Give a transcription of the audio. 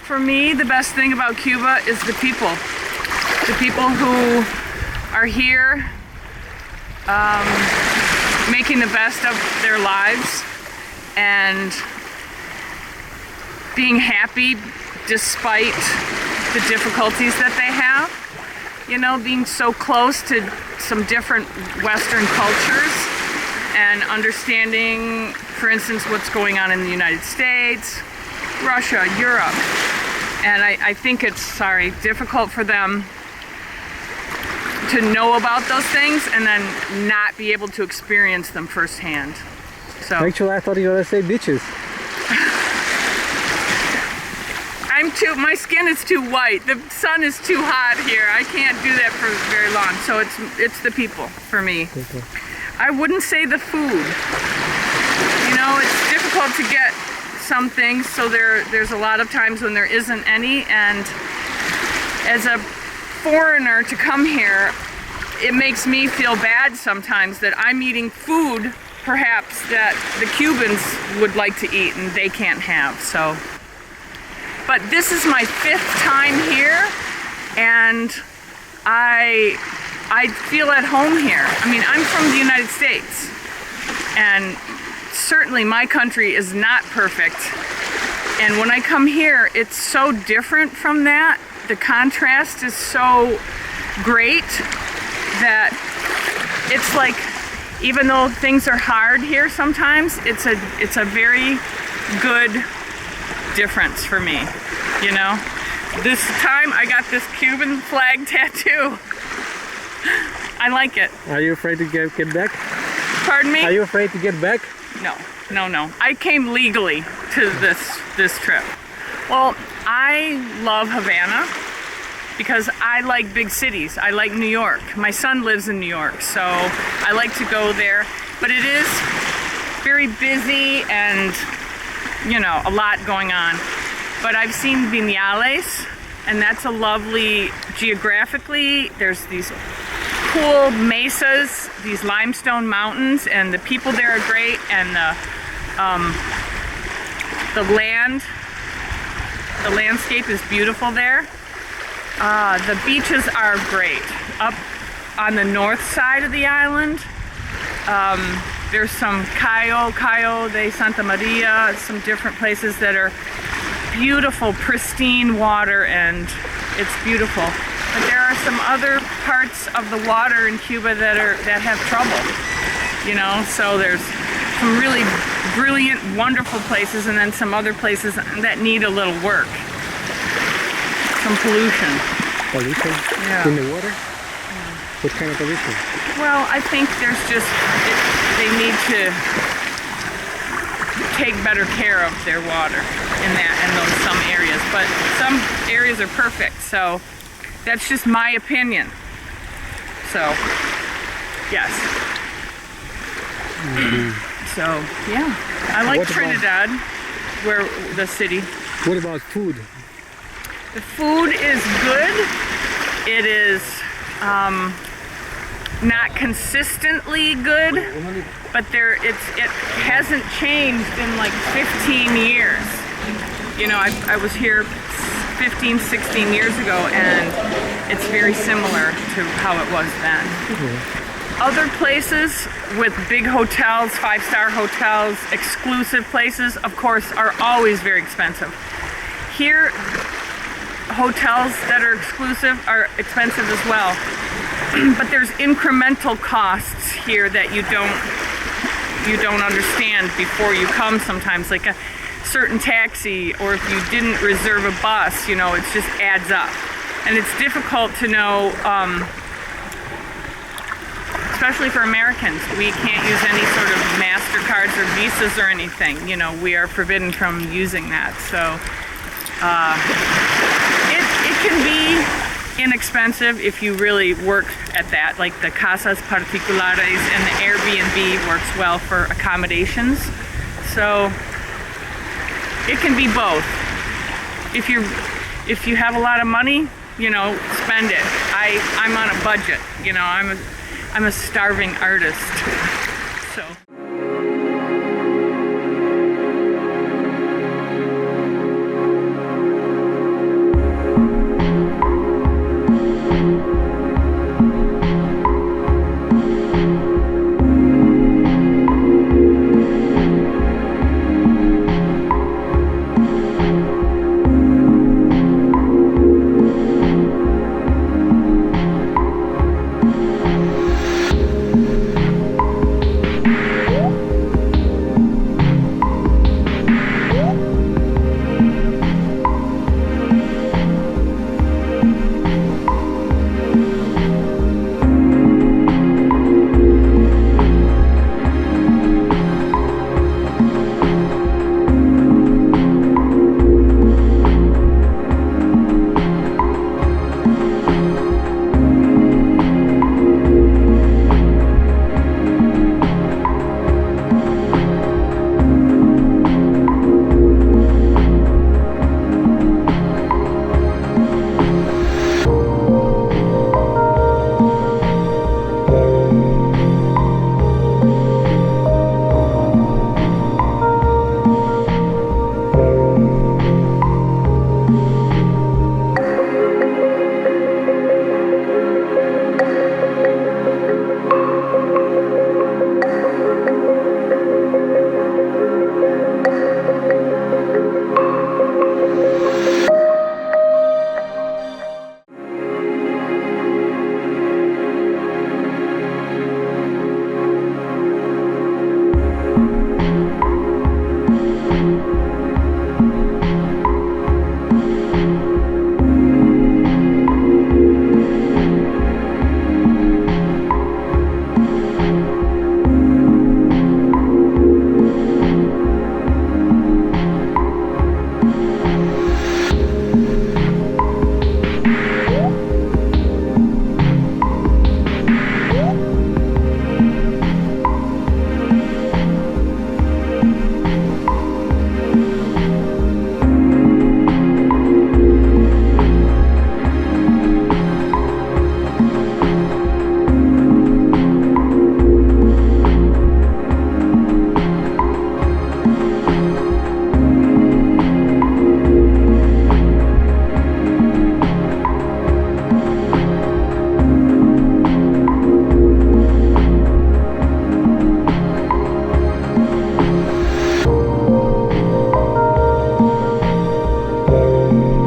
For me, the best thing about Cuba is the people. The people who are here making the best of their lives and being happy despite the difficulties that they have. You know, being so close to some different Western cultures and understanding, for instance, what's going on in the United States, Russia, Europe. And I think it's, difficult for them to know about those things and then not be able to experience them firsthand. So actually, I thought you were going to say beaches. My skin is too white. The sun is too hot here. I can't do that for very long. So it's the people for me. Okay. I wouldn't say the food. You know, it's difficult to get some things, so there's a lot of times when there isn't any, and as a foreigner to come here, it makes me feel bad sometimes that I'm eating food perhaps that the Cubans would like to eat and they can't have. So, but this is my 5th time here, and I feel at home here. I mean, I'm from the United States, and certainly my country is not perfect. And when I come here, it's so different from that. The contrast is so great that it's like, even though things are hard here sometimes, it's a very good difference for me, you know? This time I got this Cuban flag tattoo. I like it. Are you afraid to get back? Pardon me? Are you afraid to get back? No. I came legally to this trip. Well, I love Havana because I like big cities. I like New York. My son lives in New York, so I like to go there. But it is very busy and, you know, a lot going on. But I've seen Vinales, and that's a lovely, geographically, there's these cool mesas, these limestone mountains, and the people there are great, and the landscape is beautiful there. The beaches are great. Up on the north side of the island, there's some Cayo de Santa Maria, some different places that are beautiful, pristine water, and it's beautiful. But there are some other parts of the water in Cuba that have trouble, you know, so there's some really brilliant, wonderful places, and then some other places that need a little work. Some pollution. Pollution? Yeah. In the water? Yeah. What kind of pollution? Well, I think there's just, they need to take better care of their water in those some areas, but some areas are perfect, so that's just my opinion. So, yes. Mm-hmm. So, yeah. I like what Trinidad, where the city. What about food? The food is good. It is not consistently good, but it hasn't changed in like 15 years. You know, I was here 15, 16 years ago, and it's very similar to how it was then. Mm-hmm. Other places with big hotels, 5-star hotels, exclusive places, of course, are always very expensive. Here, hotels that are exclusive are expensive as well. But there's incremental costs here that you don't understand before you come sometimes, like a certain taxi, or if you didn't reserve a bus, you know, it just adds up. And it's difficult to know, especially for Americans. We can't use any sort of MasterCards or Visas or anything. You know, we are forbidden from using that. So it can be inexpensive if you really work at that, like the casas particulares, and the Airbnb works well for accommodations. So it can be both. If you have a lot of money, you know, spend it. I'm on a budget. You know, I'm a starving artist. So. you.